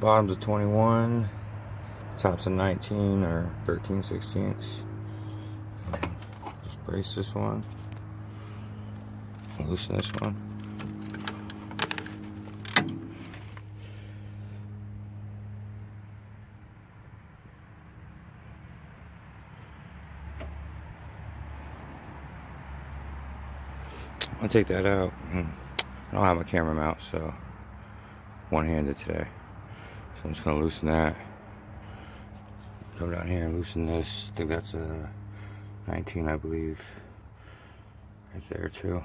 Bottom's a 21. Top's a 19 or 13/16. Just brace this one. Loosen this one. I'll take that out. I don't have my camera mount, so one-handed today. So I'm just gonna loosen that. Come down here and loosen this. I think that's a 19, I believe. Right there too.